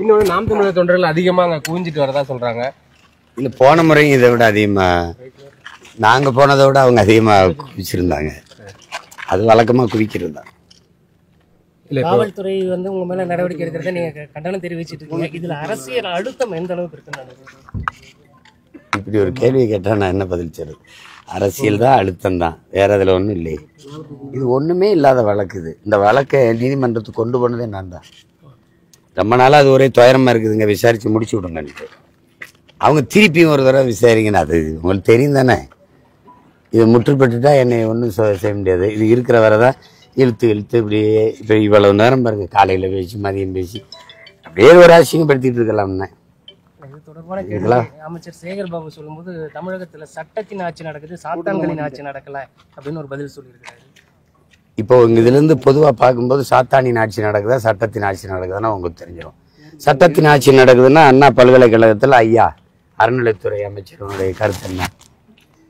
இன்னொரு நாம் தமிழர் தொண்டர்கள் அதிகமா அங்க குவிஞ்சிட்டு வரதா சொல்றாங்க. இல்ல போன முறையும் இதை விட அதிகமா நாங்க போனதை விட அவங்க அதிகமா குவிச்சிருந்தாங்க. அது வழக்கமா குவிக்கிறது தான். காவல்துறை வந்து உங்க மேல நடவடிக்கை எடுக்கிறத நீங்க கண்டனம் தெரிவிச்சிட்டு இருக்கீங்க. இதுல அரசியல் அழுத்தம் எந்த அளவுக்கு இருக்குன்னு இப்படி ஒரு கேள்வி கேட்டா நான் என்ன பதில் சொல்றது? அரசியல் தான், அழுத்தம் தான், வேற அதுல ஒன்றும் இல்லை. இது ஒண்ணுமே இல்லாத வழக்கு. இது இந்த வழக்கை நீதிமன்றத்துக்கு கொண்டு போனதே நான் தான். ரொம்ப நாளாக அது ஒரே துயரமா இருக்குதுங்க, விசாரிச்சு முடிச்சு விடுங்கன்ட்டு. அவங்க திருப்பியும் ஒரு தடவை விசாரிங்கன்னு அது உங்களுக்கு தெரியும் தானே. இது முற்றுப்பட்டுட்டா என்னை ஒன்றும் செய்ய முடியாது. இது இருக்கிற வரை தான் இழுத்து இப்படியே இப்போ இவ்வளவு நேரம் பாருங்க, காலையில் பேசி மதியம் பேசி அப்படியே ஒரு அசிங்கப்படுத்திட்டு இருக்கலாம்னு. இது தொடர்பான கேள்வி அமைச்சர் சேகர் பாபு சொல்லும்போது தமிழகத்துல சட்டத்தின் ஆட்சி நடக்குது, சாத்தான்களின் ஆட்சி நடக்கல அப்படின்னு ஒரு பதில் சொல்லியிருக்காரு. இப்போ இதுலேருந்து பொதுவாக பார்க்கும்போது சாத்தானின் ஆட்சி நடக்குதா சட்டத்தின் ஆட்சி நடக்குதுன்னா உங்களுக்கு தெரிஞ்சிடும். சட்டத்தின் ஆட்சி நடக்குதுன்னா அண்ணா பல்கலைக்கழகத்தில் ஐயா அறநிலைத்துறை அமைச்சருடைய கருத்து என்ன?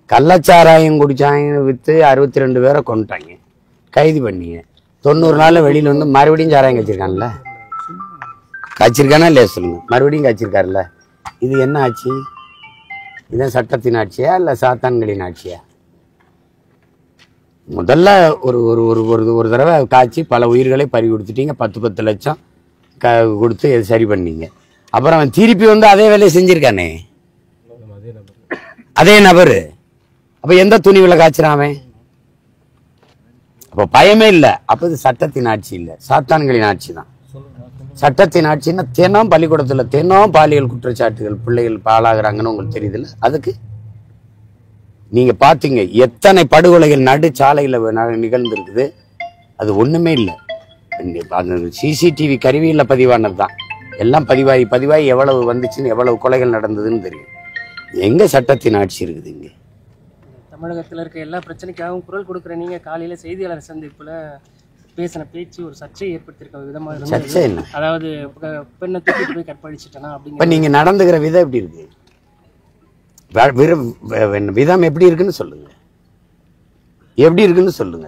கள்ளச்சாராயம் குடிச்சாங்க விற்று 62 பேரை கொண்டுட்டாங்க, கைது பண்ணீங்க. 90 நாள் வெளியில் வந்து மறுபடியும் சாராயம் காய்ச்சிருக்கான்ல, காய்ச்சிருக்கானா இல்லையா சொல்லுங்க? மறுபடியும் காய்ச்சிருக்காருல்ல. இது என்ன ஆட்சி? இதுதான் சட்டத்தின் ஆட்சியா இல்லை சாத்தான்களின் ஆட்சியா? முதல்ல ஒரு ஒரு ஒரு ஒரு தடவை காய்ச்சி பல உயிர்களை பறி கொடுத்துட்டீங்க, 10 லட்சம் கொடுத்து சரி பண்ணீங்க. அப்புறம் அவன் திருப்பி வந்து அதே வேலையை செஞ்சிருக்கானே அதே நபரு. அப்ப எந்த துணிவில் காய்ச்சிராமே? அப்ப பயமே இல்லை. அப்ப இது சட்டத்தின் ஆட்சி இல்லை, சாத்தான்களின் ஆட்சி தான். சட்டத்தின் ஆட்சின்னா தினம் பள்ளிக்கூடத்துல தினம் பாலியல் குற்றச்சாட்டுகள் பிள்ளைகள் பாழாகிறாங்கன்னு உங்களுக்கு தெரியுதுல்ல. அதுக்கு நீங்க பாத்தீங்க எத்தனை படுகொலைகள் நடு சாலையில நிகழ்ந்திருக்குது. அது ஒண்ணுமே இல்லை. அந்த சிசிடிவி கருவியில பதிவானது தான். எல்லாம் பதிவாகி எவ்வளவு வந்துச்சுன்னு எவ்வளவு கொலைகள் நடந்ததுன்னு தெரியும். எங்க சட்டத்தின் ஆட்சி இருக்குது? இங்க தமிழகத்தில் இருக்க எல்லா பிரச்சனைக்காகவும் குரல் கொடுக்குற நீங்க காலையில செய்தியாளர் சந்திப்புல பேசின பேச்சு ஒரு சர்ச்சையை ஏற்படுத்தியிருக்க விதமா சர்ச்சை என்ன? அதாவது பெண்ணை தூக்கிட்டு போய் கற்பழிச்சிட்டனா அப்படிங்க. இப்ப நீங்க நடந்துக்கிற விதம் எப்படி இருக்கு? விதம் எப்படி இருக்குன்னு சொல்லுங்க. எப்படி இருக்குன்னு சொல்லுங்க.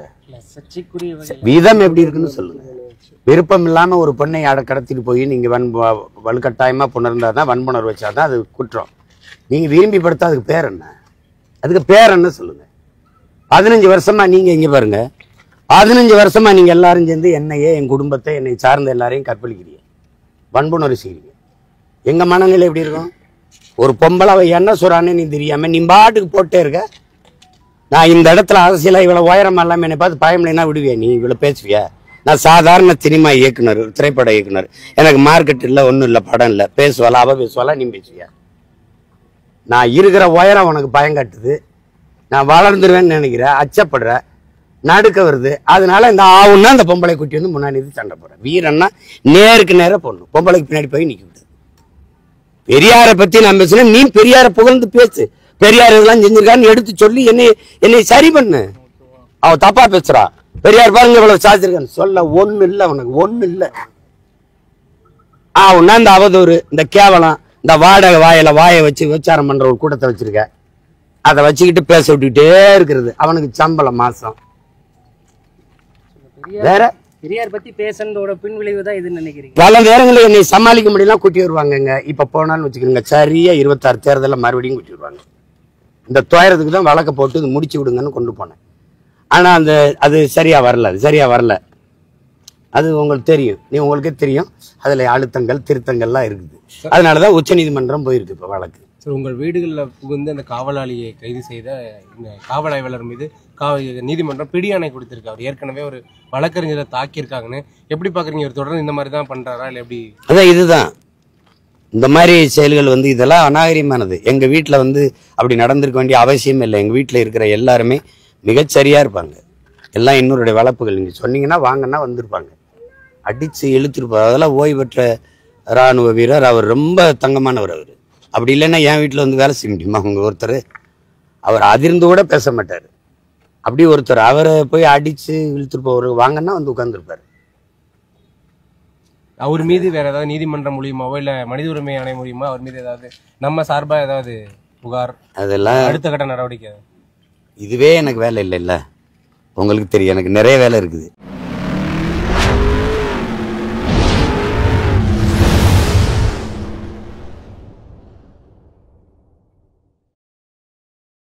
சர்ச்சைக்குரிய விதம் எப்படி இருக்குன்னு சொல்லுங்க. விருப்பம் இல்லாம ஒரு பெண்ணை கடத்திட்டு போய் நீங்க வலுக்கட்டாயமா புணர்ந்தாதான் வன்புணர்வு வச்சாதான் அது குற்றம். நீங்க விரும்பி படுத்தா அதுக்கு பேர் என்ன? அதுக்கு பேர் என்ன சொல்லுங்க. 15 வருஷமா நீங்க இங்க பாருங்க, 15 வருஷமா நீங்க எல்லாரும் சேர்ந்து என்னையே என் குடும்பத்தை என்னை சார்ந்த எல்லாரையும் கற்பழிக்கிறீங்க, வன்புணர்வு செய்றீங்க. எங்க மனநிலை எப்படி இருக்கும்? ஒரு பொம்பளை அவ என்ன சொல்றான்னு நீ தெரியாம நீ பாட்டுக்கு போட்டே இருக்க. நான் இந்த இடத்துல அரசியலா இவ்வளவு உயரம் இல்லாம என்னை பார்த்து பயமில்லைன்னா விடுவியா? நீ இவ்வளவு பேசுவியா? நான் சாதாரண சினிமா இயக்குனர், திரைப்பட இயக்குனர். எனக்கு மார்க்கெட் இல்லை, ஒன்றும் இல்லை, படம் இல்லை. பேசுவாளா அவ பேசுவாளா நீ பேசுவியா? நான் இருக்கிற உயரம் உனக்கு பயம் கட்டுது, நான் வளர்ந்துருவேன்னு நினைக்கிற, அச்சப்படுற, நடுக்க வருது. அதனால இந்த ஆவுன்னா அந்த பொம்பளை குட்டி வந்து முன்னாடி சண்டை போடுறேன். வீரன்னா நேருக்கு நேரம் போடணும், பொம்பளைக்கு பின்னாடி போய் நிக்க விடுது. பெரியாரை பத்தி நான் பேசுறேன், நீ பெரியாரை புகழ்ந்து பேசு. பெரியார் இதெல்லாம் செஞ்சிருக்கான்னு எடுத்து சொல்லி என்னை சரி பண்ணு. அவ தப்பா பேசுறா, பெரியார் பாருங்க இவ்வளவு சாதிச்சிருக்கான்னு சொல்ல ஒண்ணு இல்லை, உனக்கு ஒண்ணு இல்லை. ஆவுன்னா இந்த அவதூறு, இந்த கேவலம், இந்த வாடகை வாயை வச்சு விசாரம் பண்ற ஒரு கூட்டத்தை வச்சிருக்க, அதை வச்சுக்கிட்டு பேச விட்டுக்கிட்டே இருக்கிறது. அவனுக்கு சம்பளம் மாசம். வேற பெரியார் பத்தி பேசுறதோட பின் விளைவு தான் இதுன்னு நினைக்கிறீங்க? பல நேரங்களில் என்னை சமாளிக்க முடியலாம் கூட்டி வருவாங்க. இப்ப போனாலும் வச்சுக்கோங்க, சரியா 26 தேர்தலில் மறுபடியும் கூட்டி வருவாங்க. இந்த துயரத்துக்கு தான் வழக்க போட்டு இது முடிச்சு விடுங்கன்னு கொண்டு போனேன். ஆனா அது சரியா வரல. அது உங்களுக்கு தெரியும், உங்களுக்கே தெரியும். அதுல அழுத்தங்கள் திருத்தங்கள்லாம் இருக்குது. அதனாலதான் உச்ச நீதிமன்றம் போயிருக்கு இப்ப வழக்கு. உங்கள் வீடுகளில் புகுந்து அந்த காவலாளியை கைது செய்த இந்த காவல் ஆய்வாளர் மீது நீதிமன்றம் பிடியாணை கொடுத்திருக்கு. அவர் ஏற்கனவே ஒரு வழக்கறிஞரை தாக்கியிருக்காங்கன்னு எப்படி பாக்குறீங்க? ஒரு தொடர்ந்து இந்த மாதிரி தான் பண்றாரா இல்லை எப்படி? அதான் இதுதான் இந்த மாதிரி செயல்கள் வந்து இதெல்லாம் அநாகரிகமானது. எங்க வீட்டுல வந்து அப்படி நடந்திருக்க வேண்டிய அவசியம் இல்லை. எங்க வீட்டுல இருக்கிற எல்லாருமே மிகச்சரியா இருப்பாங்க. எல்லாம் இன்னொருடைய வளர்ப்புகள். நீங்க சொன்னீங்கன்னா வாங்கன்னா வந்திருப்பாங்க, அடிச்சு இழுத்துருப்பார். அதெல்லாம் ஓய்வு பெற்ற இராணுவ வீரர். அவர் ரொம்ப தங்கமானவர். அவர் அப்படி இல்லைன்னா என் வீட்டில் வந்து வேலை செய்ய முடியுமா? அவங்க ஒருத்தர் அவர் அதிர்ந்து கூட பேச மாட்டார். அப்படி ஒருத்தர் அவரை போய் அடிச்சு இழுத்துட்டு போவார். வாங்கன்னா வந்து உட்கார்ந்துருப்பாரு. அவர் மீது வேற ஏதாவது நீதிமன்றம் மூலியமாவோ இல்ல மனித உரிமை ஆணையம் மூலியமா அவர் மீது ஏதாவது நம்ம சார்பா ஏதாவது புகார், அதெல்லாம் அடுத்த கட்ட நடவடிக்கை? இதுவே எனக்கு வேலை இல்லை. உங்களுக்கு தெரியும், எனக்கு நிறைய வேலை இருக்குது.